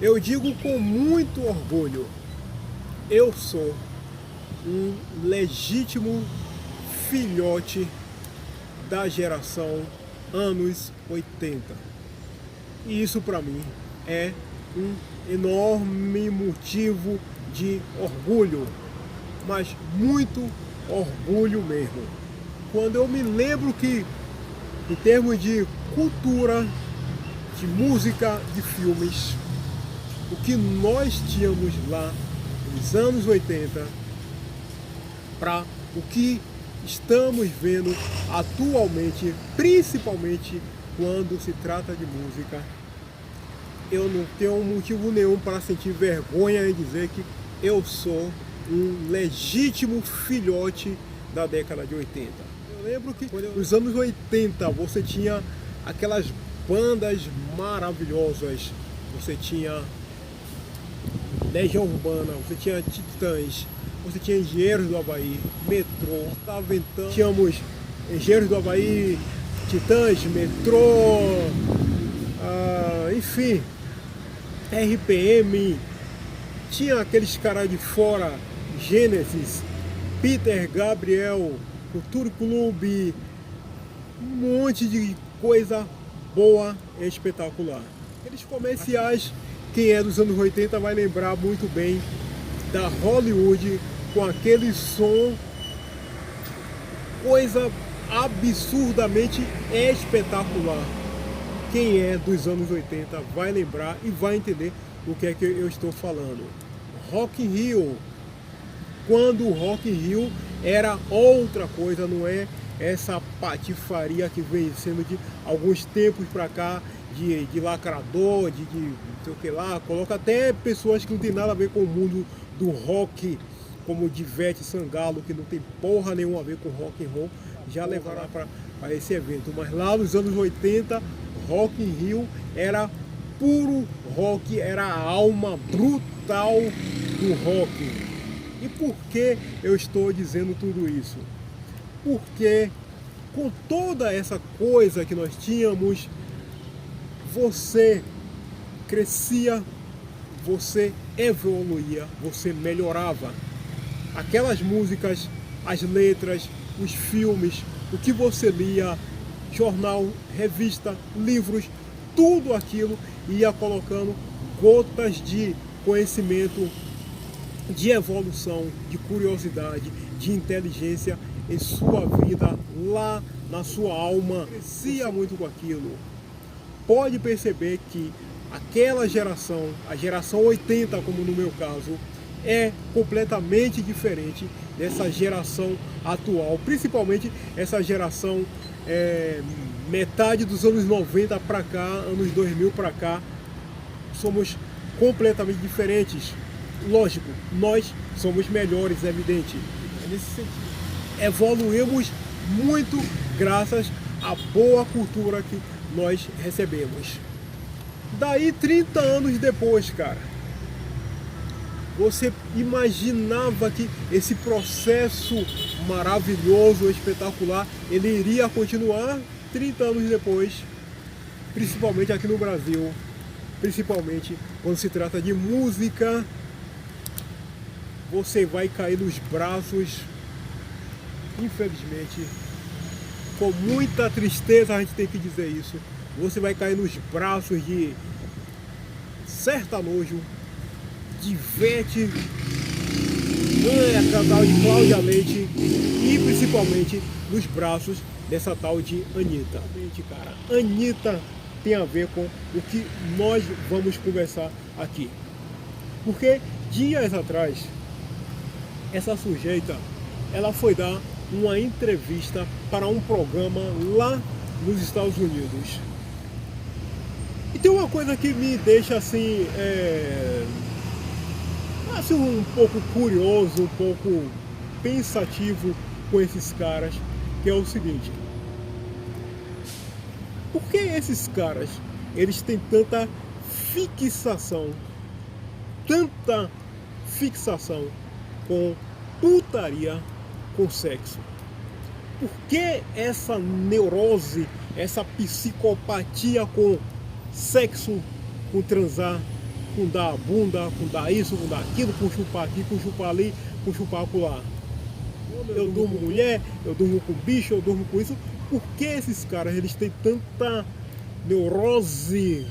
Eu digo com muito orgulho, eu sou um legítimo filhote da geração anos 80. E isso para mim é um enorme motivo de orgulho, mas muito orgulho mesmo. Quando eu me lembro que, em termos de cultura, de música, de filmes, o que nós tínhamos lá nos anos 80 para o que estamos vendo atualmente, principalmente quando se trata de música, eu não tenho motivo nenhum para sentir vergonha em dizer que eu sou um legítimo filhote da década de 80. Eu lembro que nos anos 80 você tinha aquelas bandas maravilhosas, você tinha Legião Urbana, você tinha Titãs, você tinha Engenheiros do Havaí, Metrô, estava ventando, tínhamos Engenheiros do Havaí, Titãs, Metrô, enfim, RPM, tinha aqueles caras de fora, Gênesis, Peter Gabriel, Cultura Clube, um monte de coisa boa e espetacular. Aqueles comerciais, quem é dos anos 80 vai lembrar muito bem da Hollywood com aquele som, coisa absurdamente espetacular. Quem é dos anos 80 vai lembrar e vai entender o que é que eu estou falando. Rock in Rio, quando o Rock in Rio era outra coisa, não é essa patifaria que vem sendo de alguns tempos para cá, de lacrador, de não sei o que lá, coloca até pessoas que não tem nada a ver com o mundo do rock, como Divete Sangalo, que não tem porra nenhuma a ver com rock and roll, já levaram para esse evento. Mas lá nos anos 80, Rock in Rio era puro rock, era a alma brutal do rock. E por que eu estou dizendo tudo isso? Porque com toda essa coisa que nós tínhamos, você crescia, você evoluía, você melhorava. Aquelas músicas, as letras, os filmes, o que você lia, jornal, revista, livros, tudo aquilo ia colocando gotas de conhecimento, de evolução, de curiosidade, de inteligência em sua vida, lá na sua alma. Crescia muito com aquilo. Pode perceber que aquela geração, a geração 80, como no meu caso, é completamente diferente dessa geração atual, principalmente essa geração metade dos anos 90 para cá, anos 2000 para cá, somos completamente diferentes. Lógico, nós somos melhores, é evidente. Nesse sentido, evoluímos muito graças à boa cultura que nós recebemos. Daí 30 anos depois, cara, você imaginava que esse processo maravilhoso, espetacular, ele iria continuar 30 anos depois, principalmente aqui no Brasil, principalmente quando se trata de música, você vai cair nos braços, infelizmente, com muita tristeza a gente tem que dizer isso, você vai cair nos braços de sertanojo, de Ivete, a tal de Cláudia Leite e principalmente nos braços dessa tal de Anitta. Cara, Anitta tem a ver com o que nós vamos conversar aqui. Porque dias atrás, essa sujeita, ela foi dar uma entrevista para um programa lá nos Estados Unidos. E tem uma coisa que me deixa assim, um pouco curioso, um pouco pensativo com esses caras, que é o seguinte: por que esses caras, eles têm tanta fixação com putaria, com sexo? Por que essa neurose, essa psicopatia com sexo, com transar, com dar bunda, com dar isso, com dar aquilo, com chupar aqui, com chupar ali, com chupar acolá. Eu durmo com mulher, eu durmo com bicho, eu durmo com isso. Por que esses caras, eles têm tanta neurose,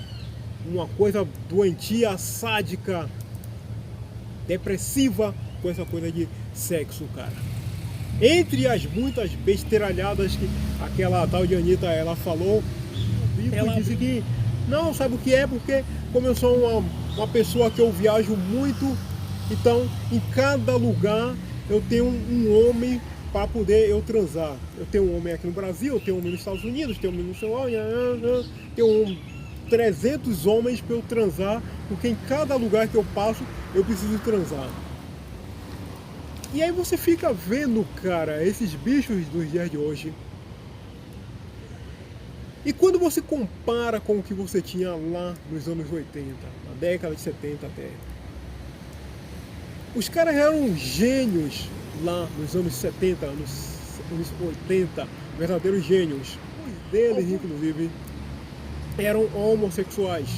uma coisa doentia, sádica, depressiva com essa coisa de sexo, cara? Entre as muitas besteiralhadas que aquela tal de Anitta, ela falou, ela disse que não, sabe o que é? Porque como eu sou uma pessoa que eu viajo muito, então em cada lugar eu tenho um homem para poder eu transar. Eu tenho um homem aqui no Brasil, eu tenho um homem nos Estados Unidos, tenho um homem no celular, tenho 300 homens para eu transar, porque em cada lugar que eu passo eu preciso transar. E aí você fica vendo, cara, esses bichos dos dias de hoje. E quando você compara com o que você tinha lá nos anos 80, na década de 70 até, os caras eram gênios lá nos anos 70, anos 80, verdadeiros gênios. Os deles, inclusive, eram homossexuais.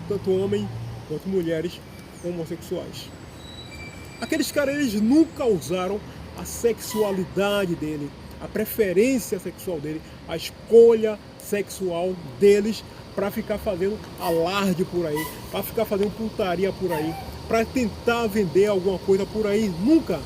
Tanto homem quanto mulheres homossexuais. Aqueles caras, eles nunca usaram a sexualidade dele, a preferência sexual dele, a escolha sexual deles para ficar fazendo alarde por aí, para ficar fazendo putaria por aí, para tentar vender alguma coisa por aí. Nunca.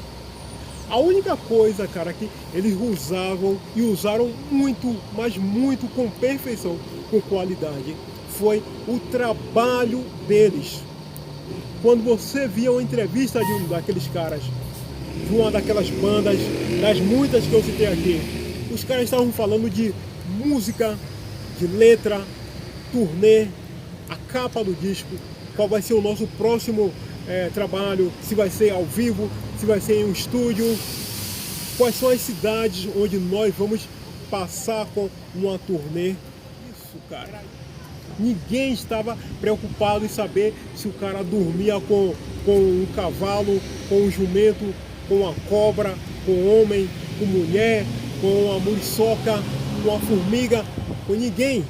A única coisa, cara, que eles usavam e usaram muito, mas muito com perfeição, com qualidade, foi o trabalho deles. Quando você via uma entrevista de um daqueles caras, de uma daquelas bandas, das muitas que eu citei aqui, os caras estavam falando de música, de letra, turnê, a capa do disco, qual vai ser o nosso próximo trabalho, se vai ser ao vivo, se vai ser em um estúdio, quais são as cidades onde nós vamos passar com uma turnê. Isso, cara. Ninguém estava preocupado em saber se o cara dormia com um cavalo, com um jumento, com uma cobra, com um homem, com mulher, com uma muriçoca, com uma formiga, com ninguém.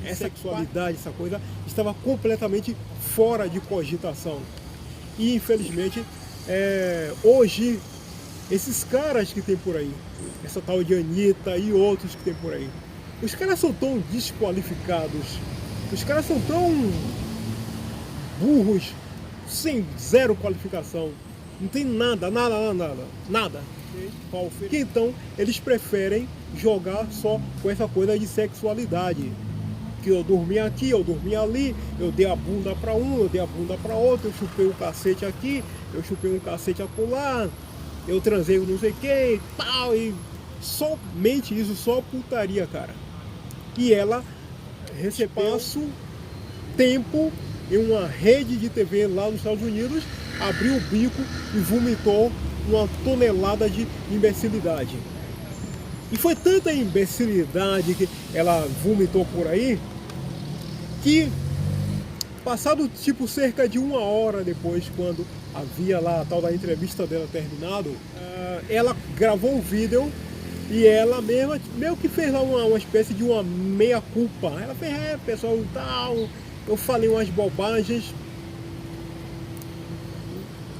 Essa sexualidade, essa coisa, estava completamente fora de cogitação. E infelizmente, hoje, esses caras que tem por aí, essa tal de Anitta e outros que tem por aí, os caras são tão desqualificados, os caras são tão burros, sem zero qualificação, não tem nada. Que então eles preferem jogar só com essa coisa de sexualidade. Que eu dormi aqui, eu dormi ali, eu dei a bunda para um, eu dei a bunda para outro, eu chupei um cacete aqui, eu chupei um cacete acolá, eu transei não sei quem, tal, e somente isso, só putaria, cara. E ela recebeu tempo em uma rede de TV lá nos Estados Unidos, abriu o bico e vomitou uma tonelada de imbecilidade. E foi tanta imbecilidade que ela vomitou por aí, que passado tipo cerca de 1 hora depois, quando havia lá a tal da entrevista dela terminado, ela gravou um vídeo e ela mesma meio que fez lá uma espécie de uma meia-culpa. Ela fez, pessoal, tal, eu falei umas bobagens.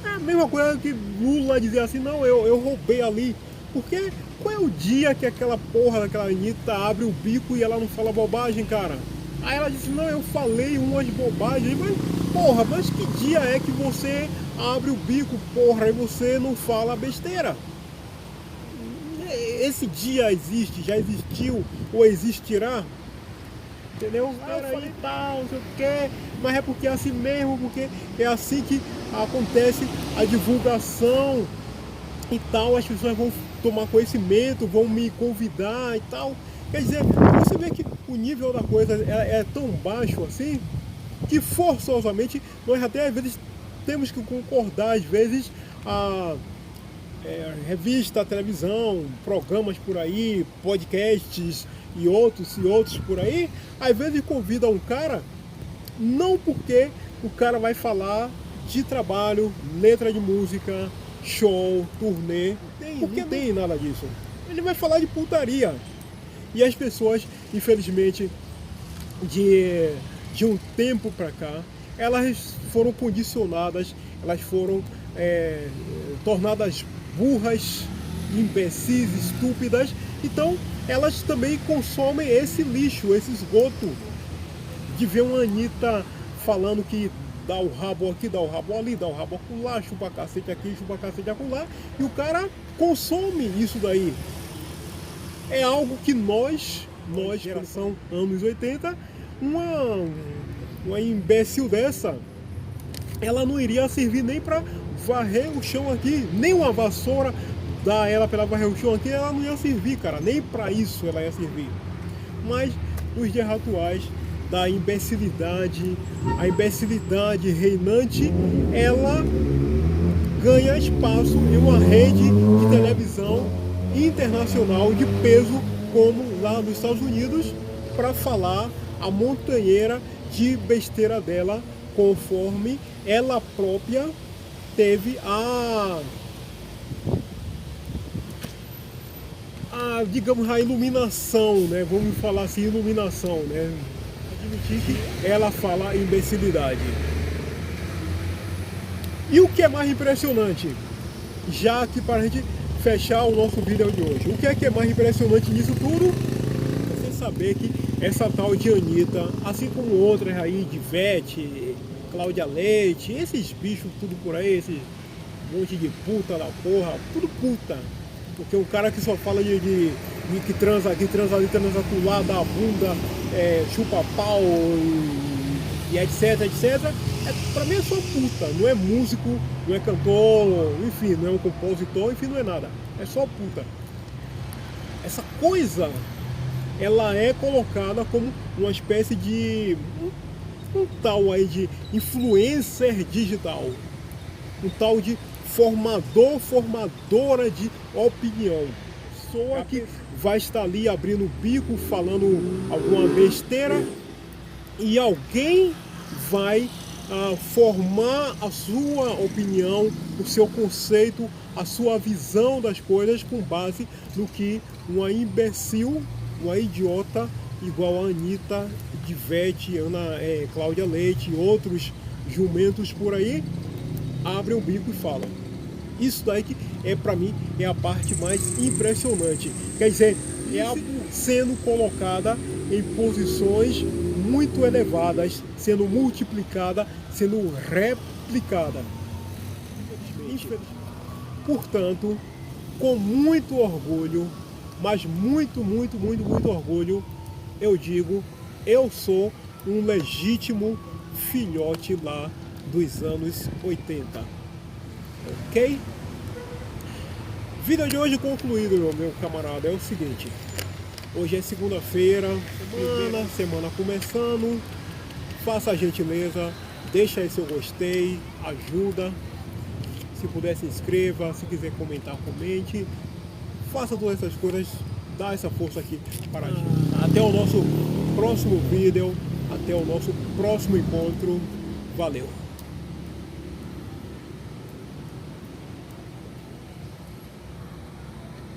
É a mesma coisa que Lula dizia assim, não, eu roubei ali. Porque qual é o dia que aquela porra daquela Anitta abre o bico e ela não fala bobagem, cara? Aí ela disse, não, eu falei umas bobagens, mas porra, mas que dia é que você abre o bico, porra, e você não fala besteira? Esse dia existe, já existiu ou existirá? Entendeu? Eu falei tal, não sei o que, mas é porque é assim mesmo, porque é assim que acontece a divulgação e tal, as pessoas vão tomar conhecimento, vão me convidar e tal. Quer dizer, você vê que o nível da coisa é tão baixo assim, que forçosamente nós até às vezes temos que concordar, às vezes, a revista, televisão, programas por aí, podcasts e outros por aí, às vezes convida um cara, não porque o cara vai falar de trabalho, letra de música, show, turnê, porque não tem nada disso. Ele vai falar de putaria. E as pessoas, infelizmente, de de um tempo para cá, elas foram condicionadas, elas foram tornadas burras, imbecis, estúpidas. Então elas também consomem esse lixo, esse esgoto, de ver uma Anitta falando que dá o rabo aqui, dá o rabo ali, dá o rabo acolá, chupa cacete aqui, chupa cacete acolá, e o cara consome isso daí. É algo que nós geração anos 80, uma imbecil dessa, ela não iria servir nem para varrer o chão aqui, nem uma vassoura dá ela para varrer o chão aqui, ela não ia servir, cara, nem para isso ela ia servir. Mas nos dias atuais da imbecilidade, a imbecilidade reinante, ela ganha espaço em uma rede de televisão internacional de peso, como lá nos Estados Unidos, para falar a montanheira de besteira dela, conforme ela própria teve digamos, a iluminação, né? Vamos falar assim, iluminação, né? Admitir que ela fala imbecilidade. E o que é mais impressionante, já que para a gente fechar o nosso vídeo de hoje, o que é mais impressionante nisso tudo? Você saber que essa tal de Anitta, assim como outras aí, de Ivete, Cláudia Leite, esses bichos tudo por aí, esses monte de puta da porra, tudo puta. Porque um cara que só fala de que transa aqui, transa ali, transa lá, dá a bunda, chupa pau e etc, etc. Pra mim é só puta, não é músico, não é cantor, enfim, não é um compositor, enfim, não é nada. É só puta. Essa coisa, ela é colocada como uma espécie de um tal aí de influencer digital, um tal de formadora de opinião. Pessoa que vai estar ali abrindo o bico, falando alguma besteira, e alguém vai formar a sua opinião, o seu conceito, a sua visão das coisas com base no que uma imbecil, uma idiota igual a Anitta, Ivete, Cláudia Leite e outros jumentos por aí abrem o bico e falam. Isso daí que para mim é a parte mais impressionante. Quer dizer, sendo colocada em posições muito elevadas, sendo multiplicada, sendo replicada. Infelizmente. Portanto, com muito orgulho, mas muito orgulho, eu digo, eu sou um legítimo filhote lá dos anos 80. Ok? Vídeo de hoje concluído, meu camarada. É o seguinte: hoje é segunda-feira, semana começando. Faça a gentileza, deixa aí seu gostei, ajuda. Se puder, se inscreva. Se quiser comentar, comente. Faça todas essas coisas, dá essa força aqui para a gente. Até o nosso próximo vídeo, até o nosso próximo encontro. Valeu!